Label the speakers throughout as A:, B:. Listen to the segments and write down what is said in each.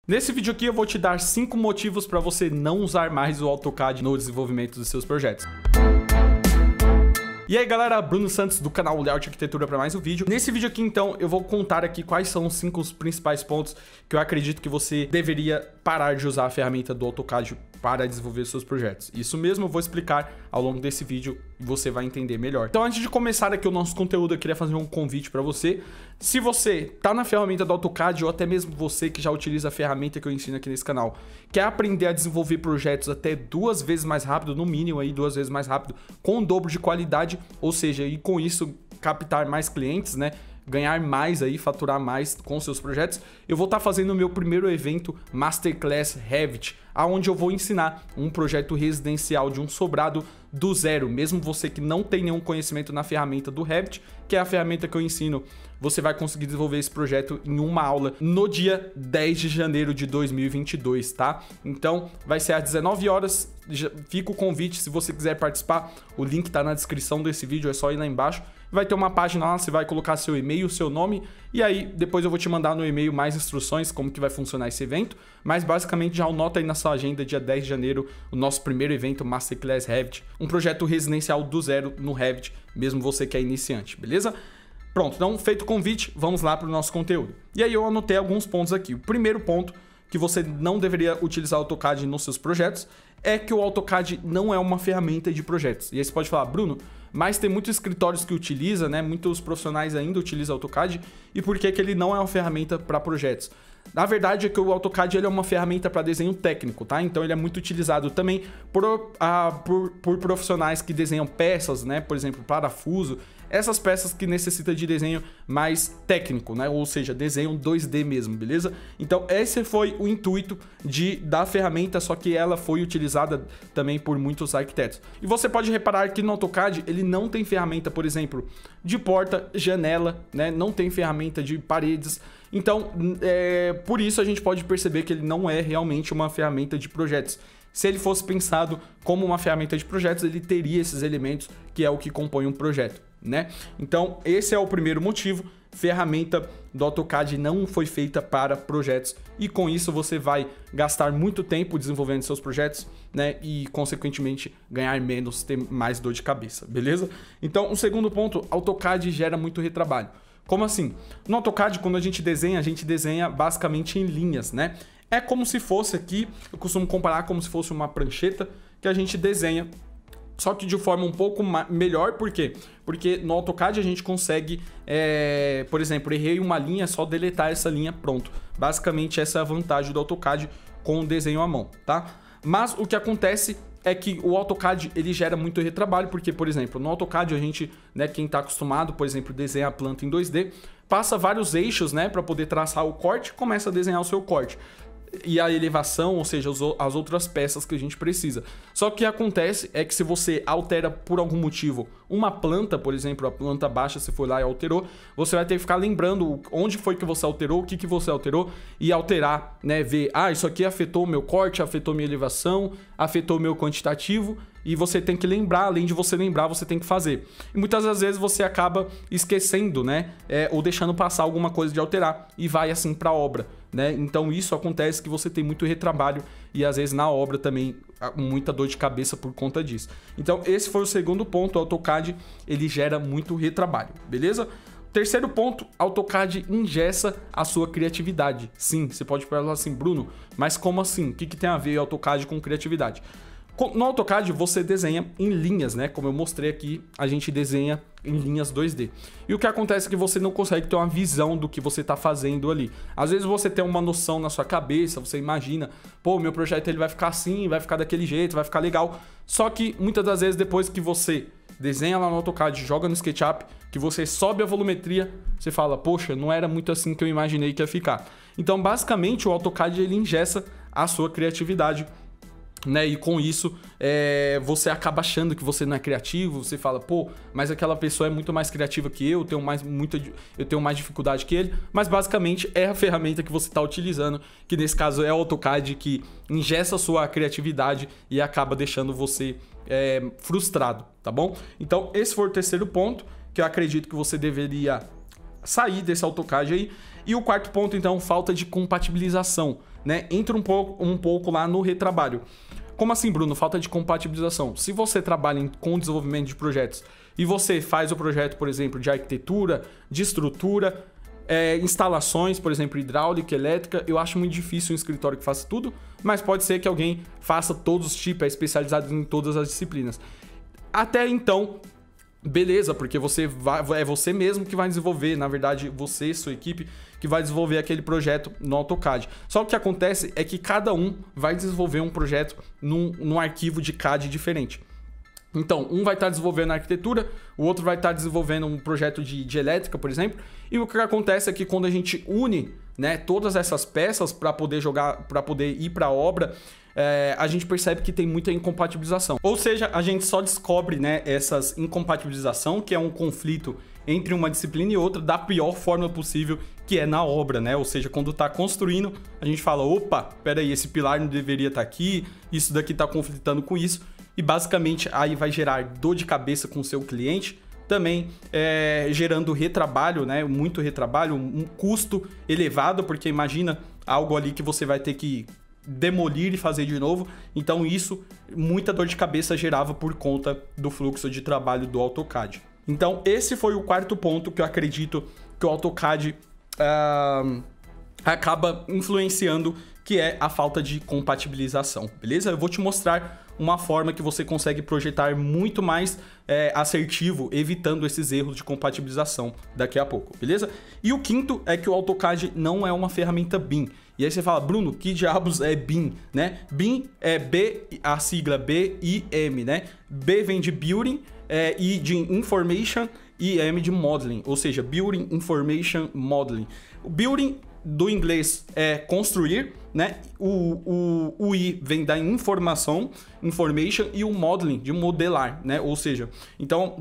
A: Nesse vídeo aqui eu vou te dar 5 motivos para você não usar mais o AutoCAD no desenvolvimento dos seus projetos. E aí galera, Bruno Santos do canal Layout Arquitetura para mais um vídeo. Nesse vídeo aqui então eu vou contar aqui quais são os 5 principais pontos que eu acredito que você deveria parar de usar a ferramenta do AutoCAD para desenvolver seus projetos. Isso mesmo eu vou explicar ao longo desse vídeo e você vai entender melhor. Então antes de começar aqui o nosso conteúdo, eu queria fazer um convite para você. Se você tá na ferramenta do AutoCAD ou até mesmo você que já utiliza a ferramenta que eu ensino aqui nesse canal, quer aprender a desenvolver projetos até 2 vezes mais rápido, no mínimo aí 2 vezes mais rápido, com o dobro de qualidade, ou seja, e com isso captar mais clientes, né? Ganhar mais aí, faturar mais com seus projetos, eu vou estar fazendo o meu primeiro evento Masterclass Revit, aonde eu vou ensinar um projeto residencial de um sobrado do zero, mesmo você que não tem nenhum conhecimento na ferramenta do Revit, que é a ferramenta que eu ensino, você vai conseguir desenvolver esse projeto em uma aula no dia 10 de janeiro de 2022, tá? Então, vai ser às 19 horas, fica o convite se você quiser participar, o link tá na descrição desse vídeo, é só ir lá embaixo. Vai ter uma página lá, você vai colocar seu e-mail, seu nome, e aí depois eu vou te mandar no e-mail mais instruções como que vai funcionar esse evento, mas basicamente já anota aí na sua agenda, dia 10 de janeiro, o nosso primeiro evento Masterclass Revit, um projeto residencial do zero no Revit, mesmo você que é iniciante, beleza? Pronto, então feito o convite, vamos lá para o nosso conteúdo. E aí eu anotei alguns pontos aqui. O primeiro ponto que você não deveria utilizar o AutoCAD nos seus projetos é que o AutoCAD não é uma ferramenta de projetos. E aí você pode falar, Bruno, mas tem muitos escritórios que utiliza, né? Muitos profissionais ainda utilizam o AutoCAD. E por que ele não é uma ferramenta para projetos? Na verdade é que o AutoCAD ele é uma ferramenta para desenho técnico, tá? Então ele é muito utilizado também por profissionais que desenham peças, né? Por exemplo, parafuso, essas peças que necessitam de desenho mais técnico, né? Ou seja, desenho 2D mesmo, beleza? Então esse foi o intuito da ferramenta, só que ela foi utilizada também por muitos arquitetos. E você pode reparar que no AutoCAD ele não tem ferramenta, por exemplo, de porta, janela, né? Não tem ferramenta de paredes. Então, por isso a gente pode perceber que ele não é realmente uma ferramenta de projetos. Se ele fosse pensado como uma ferramenta de projetos, ele teria esses elementos que é o que compõe um projeto, né? Então, esse é o primeiro motivo. Ferramenta do AutoCAD não foi feita para projetos e com isso você vai gastar muito tempo desenvolvendo seus projetos, né? E consequentemente ganhar menos, ter mais dor de cabeça, beleza? Então, o segundo ponto, AutoCAD gera muito retrabalho. Como assim? No AutoCAD, quando a gente desenha basicamente em linhas, né? É como se fosse aqui, eu costumo comparar como se fosse uma prancheta que a gente desenha, só que de forma um pouco melhor, por quê? Porque no AutoCAD a gente consegue, por exemplo, errei uma linha, é só deletar essa linha, pronto. Basicamente essa é a vantagem do AutoCAD com o desenho à mão, tá? Mas o que acontece é que o AutoCAD ele gera muito retrabalho, porque, por exemplo, no AutoCAD a gente, né, quem está acostumado, por exemplo, desenhar a planta em 2D, passa vários eixos, né, para poder traçar o corte, começa a desenhar o seu corte. E a elevação, ou seja, as outras peças que a gente precisa. Só que o que acontece é que se você altera por algum motivo uma planta, por exemplo, a planta baixa, se for lá e alterou, você vai ter que ficar lembrando onde foi que você alterou, o que você alterou e alterar, né? Ver, isso aqui afetou o meu corte, afetou minha elevação, afetou o meu quantitativo. E você tem que lembrar, além de você lembrar, você tem que fazer. E muitas das vezes você acaba esquecendo, né? Ou deixando passar alguma coisa de alterar e vai assim para a obra, né? Então isso acontece que você tem muito retrabalho e às vezes na obra também muita dor de cabeça por conta disso. Então esse foi o segundo ponto, o AutoCAD ele gera muito retrabalho, beleza? Terceiro ponto, AutoCAD engessa a sua criatividade. Sim, você pode falar assim, Bruno, mas como assim? O que tem a ver AutoCAD com criatividade? No AutoCAD você desenha em linhas, né? Como eu mostrei aqui, a gente desenha em linhas 2D. E o que acontece é que você não consegue ter uma visão do que você está fazendo ali. Às vezes você tem uma noção na sua cabeça, você imagina, pô, meu projeto ele vai ficar assim, vai ficar daquele jeito, vai ficar legal. Só que muitas das vezes depois que você desenha lá no AutoCAD, joga no SketchUp, que você sobe a volumetria, você fala, poxa, não era muito assim que eu imaginei que ia ficar. Então, basicamente, o AutoCAD ele engessa a sua criatividade, né? E com isso você acaba achando que você não é criativo, você fala, pô, mas aquela pessoa é muito mais criativa que eu tenho mais dificuldade que ele, mas basicamente é a ferramenta que você está utilizando, que nesse caso é o AutoCAD, que ingessa a sua criatividade e acaba deixando você frustrado, tá bom? Então esse foi o terceiro ponto, que eu acredito que você deveria sair desse AutoCAD aí. E o quarto ponto, então, falta de compatibilização. né, entra um pouco lá no retrabalho. Como assim, Bruno? Falta de compatibilização. Se você trabalha com desenvolvimento de projetos e você faz o projeto, por exemplo, de arquitetura, de estrutura, instalações, por exemplo, hidráulica, elétrica, eu acho muito difícil um escritório que faça tudo, mas pode ser que alguém faça todos os tipos, é especializado em todas as disciplinas. Até então, beleza, porque é você mesmo que vai desenvolver, na verdade, você, sua equipe, que vai desenvolver aquele projeto no AutoCAD. Só que o que acontece é que cada um vai desenvolver um projeto num arquivo de CAD diferente. Então, um vai estar desenvolvendo a arquitetura, o outro vai estar desenvolvendo um projeto de elétrica, por exemplo. E o que acontece é que quando a gente une, né, todas essas peças para poder ir para a obra, a gente percebe que tem muita incompatibilização. Ou seja, a gente só descobre, né, essas incompatibilização, que é um conflito entre uma disciplina e outra, da pior forma possível, que é na obra, né? Ou seja, quando está construindo, a gente fala, opa, peraí, esse pilar não deveria estar aqui, isso daqui está conflitando com isso. E basicamente aí vai gerar dor de cabeça com o seu cliente, também gerando retrabalho, né? Muito retrabalho, um custo elevado, porque imagina algo ali que você vai ter que demolir e fazer de novo. Então isso, muita dor de cabeça gerava por conta do fluxo de trabalho do AutoCAD. Então esse foi o quarto ponto que eu acredito que o AutoCAD acaba influenciando, que é a falta de compatibilização, beleza? Eu vou te mostrar uma forma que você consegue projetar muito mais assertivo, evitando esses erros de compatibilização daqui a pouco, beleza? E o quinto é que o AutoCAD não é uma ferramenta BIM. E aí você fala, Bruno, que diabos é BIM, né? BIM é a sigla BIM, né? B vem de Building, I de Information e M de Modeling, ou seja, Building Information Modeling. O Building do inglês é construir, né? O I vem da information, e o modeling, de modelar, né? Ou seja, então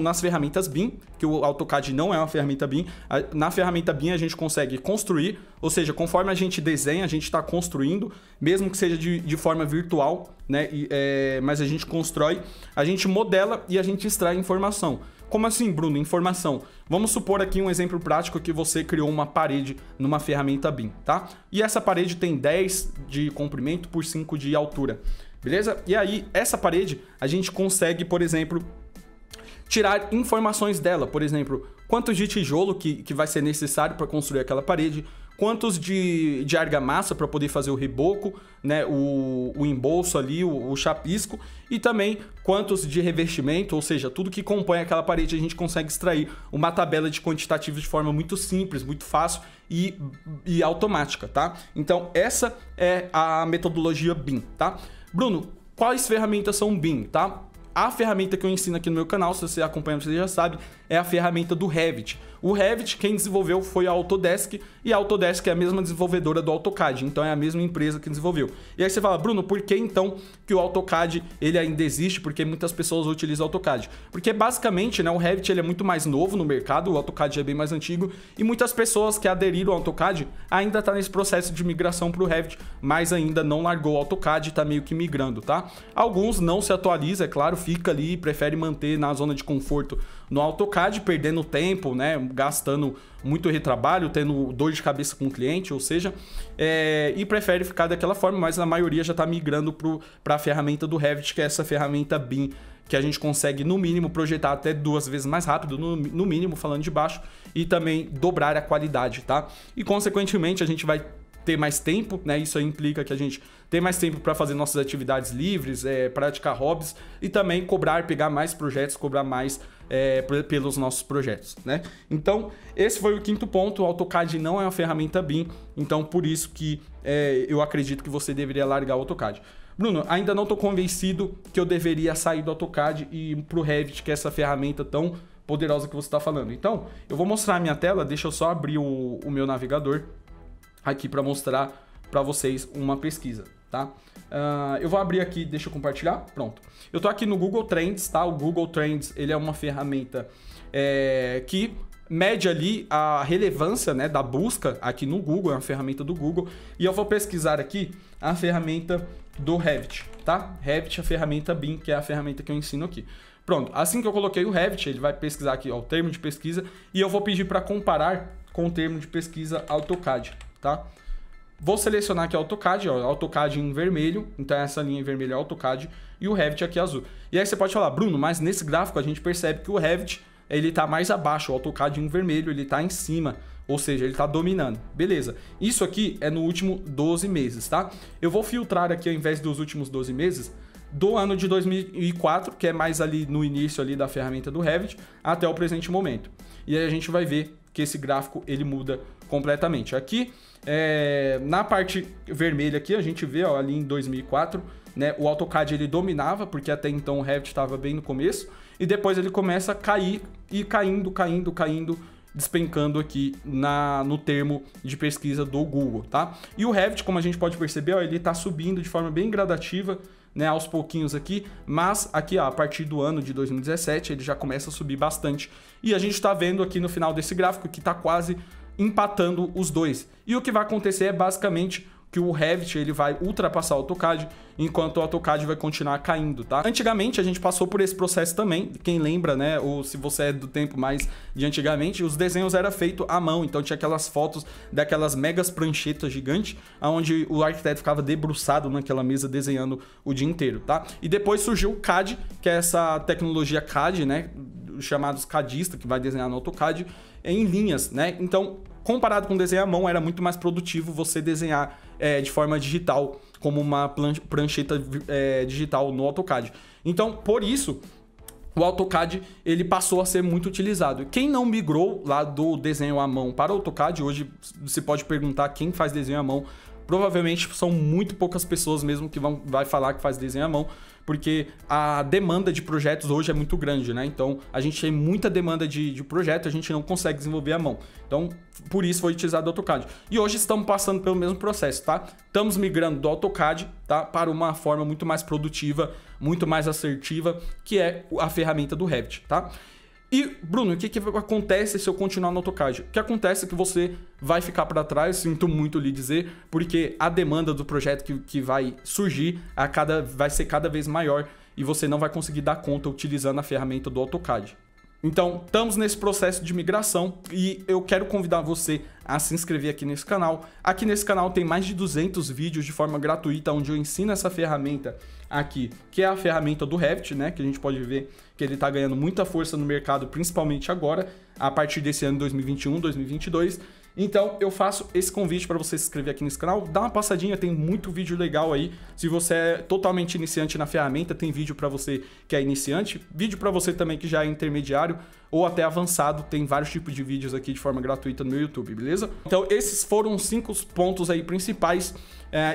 A: nas ferramentas BIM, que o AutoCAD não é uma ferramenta BIM, na ferramenta BIM a gente consegue construir, ou seja, conforme a gente desenha, a gente está construindo, mesmo que seja de forma virtual, né? Mas a gente constrói, a gente modela e a gente extrai informação. Como assim, Bruno? Informação. Vamos supor aqui um exemplo prático que você criou uma parede numa ferramenta BIM, tá? E essa parede tem 10 de comprimento por 5 de altura, beleza? E aí, essa parede, a gente consegue, por exemplo, tirar informações dela. Por exemplo, quantos de tijolo que vai ser necessário para construir aquela parede, quantos de argamassa para poder fazer o reboco, né, o embolso ali, o chapisco, e também quantos de revestimento, ou seja, tudo que compõe aquela parede a gente consegue extrair uma tabela de quantitativos de forma muito simples, muito fácil e automática, tá? Então essa é a metodologia BIM, tá? Bruno, quais ferramentas são BIM, tá? A ferramenta que eu ensino aqui no meu canal, se você acompanha, você já sabe, é a ferramenta do Revit. O Revit, quem desenvolveu foi a Autodesk, e a Autodesk é a mesma desenvolvedora do AutoCAD, então é a mesma empresa que desenvolveu. E aí você fala, Bruno, por que então que o AutoCAD ele ainda existe? Porque muitas pessoas utilizam o AutoCAD? Porque basicamente, né, o Revit ele é muito mais novo no mercado, o AutoCAD é bem mais antigo, e muitas pessoas que aderiram ao AutoCAD ainda estão nesse processo de migração para o Revit, mas ainda não largou o AutoCAD e está meio que migrando, tá? Alguns não se atualizam, é claro, fica ali e prefere manter na zona de conforto no AutoCAD, perdendo tempo, né, gastando muito retrabalho, tendo dor de cabeça com o cliente, ou seja, e prefere ficar daquela forma, mas a maioria já está migrando para a ferramenta do Revit, que é essa ferramenta BIM, que a gente consegue, no mínimo, projetar até 2 vezes mais rápido, no mínimo, falando de baixo, e também dobrar a qualidade, tá? E, consequentemente, a gente vai ter mais tempo, né? Isso aí implica que a gente tem mais tempo para fazer nossas atividades livres, praticar hobbies e também pegar mais projetos, cobrar mais pelos nossos projetos, né? Então, esse foi o quinto ponto. O AutoCAD não é uma ferramenta BIM, então por isso que eu acredito que você deveria largar o AutoCAD. Bruno, ainda não estou convencido que eu deveria sair do AutoCAD e ir para o Revit, que é essa ferramenta tão poderosa que você está falando. Então, eu vou mostrar a minha tela, deixa eu só abrir o meu navegador aqui para mostrar para vocês uma pesquisa, tá? Eu vou abrir aqui, deixa eu compartilhar, pronto. Eu tô aqui no Google Trends, tá? O Google Trends, ele é uma ferramenta que mede ali a relevância, né, da busca aqui no Google, é uma ferramenta do Google, e eu vou pesquisar aqui a ferramenta do Revit, tá? Revit é a ferramenta BIM, que é a ferramenta que eu ensino aqui. Pronto, assim que eu coloquei o Revit, ele vai pesquisar aqui, ó, o termo de pesquisa, e eu vou pedir para comparar com o termo de pesquisa AutoCAD, tá? Vou selecionar aqui o AutoCAD, ó, AutoCAD em vermelho, então essa linha em vermelho é AutoCAD e o Revit aqui azul. E aí você pode falar, Bruno, mas nesse gráfico a gente percebe que o Revit ele tá mais abaixo, o AutoCAD em vermelho ele tá em cima, ou seja, ele tá dominando. Beleza, isso aqui é no último 12 meses, tá? Eu vou filtrar aqui ao invés dos últimos 12 meses, do ano de 2004, que é mais ali no início ali da ferramenta do Revit, até o presente momento. E aí a gente vai ver que esse gráfico ele muda completamente. Aqui, na parte vermelha aqui, a gente vê ó, ali em 2004, né, o AutoCAD ele dominava, porque até então o Revit estava bem no começo, e depois ele começa a cair, e caindo, despencando aqui no termo de pesquisa do Google, tá? E o Revit, como a gente pode perceber, ó, ele está subindo de forma bem gradativa, né, aos pouquinhos aqui, mas aqui ó, a partir do ano de 2017 ele já começa a subir bastante. E a gente está vendo aqui no final desse gráfico que está quase empatando os dois. E o que vai acontecer é basicamente que o Revit ele vai ultrapassar o AutoCAD, enquanto o AutoCAD vai continuar caindo, tá? Antigamente a gente passou por esse processo também, quem lembra, né, ou se você é do tempo mais de antigamente, os desenhos eram feitos à mão, então tinha aquelas fotos daquelas megas pranchetas gigantes, onde o arquiteto ficava debruçado naquela mesa desenhando o dia inteiro, tá? E depois surgiu o CAD, que é essa tecnologia CAD, né, chamados CADista, que vai desenhar no AutoCAD em linhas, né? Então, comparado com desenhar à mão, era muito mais produtivo você desenhar de forma digital, como uma prancheta digital no AutoCAD. Então, por isso, o AutoCAD ele passou a ser muito utilizado. Quem não migrou lá do desenho à mão para o AutoCAD, hoje você pode perguntar quem faz desenho à mão, provavelmente são muito poucas pessoas mesmo que vai falar que faz desenho à mão, porque a demanda de projetos hoje é muito grande, né? Então, a gente tem muita demanda de projeto, a gente não consegue desenvolver à mão. Então, por isso foi utilizado o AutoCAD. E hoje estamos passando pelo mesmo processo, tá? Estamos migrando do AutoCAD, tá? Para uma forma muito mais produtiva, muito mais assertiva, que é a ferramenta do Revit, tá? E, Bruno, o que acontece se eu continuar no AutoCAD? O que acontece é que você vai ficar para trás, sinto muito lhe dizer, porque a demanda do projeto que vai surgir vai ser cada vez maior e você não vai conseguir dar conta utilizando a ferramenta do AutoCAD. Então, estamos nesse processo de migração e eu quero convidar você a se inscrever aqui nesse canal. Aqui nesse canal tem mais de 200 vídeos de forma gratuita, onde eu ensino essa ferramenta aqui, que é a ferramenta do Revit, né? Que a gente pode ver que ele está ganhando muita força no mercado, principalmente agora, a partir desse ano 2021, 2022. Então, eu faço esse convite para você se inscrever aqui nesse canal, dá uma passadinha, tem muito vídeo legal aí. Se você é totalmente iniciante na ferramenta, tem vídeo para você que é iniciante, vídeo para você também que já é intermediário ou até avançado, tem vários tipos de vídeos aqui de forma gratuita no meu YouTube, beleza? Então, esses foram os 5 pontos aí principais.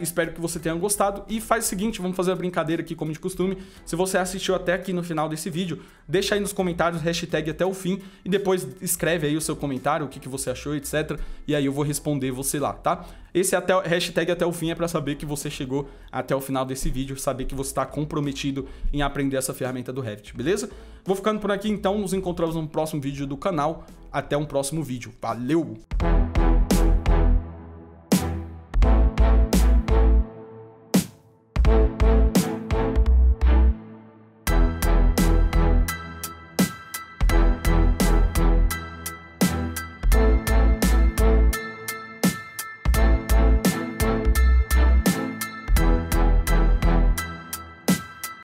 A: Espero que você tenha gostado e faz o seguinte, vamos fazer a brincadeira aqui como de costume. Se você assistiu até aqui no final desse vídeo, deixa aí nos comentários hashtag até o fim e depois escreve aí o seu comentário, o que você achou, etc. E aí eu vou responder você lá, tá? Esse hashtag até o fim é para saber que você chegou até o final desse vídeo, saber que você está comprometido em aprender essa ferramenta do Revit, beleza? Vou ficando por aqui então, nos encontramos no próximo vídeo do canal. Até um próximo vídeo. Valeu!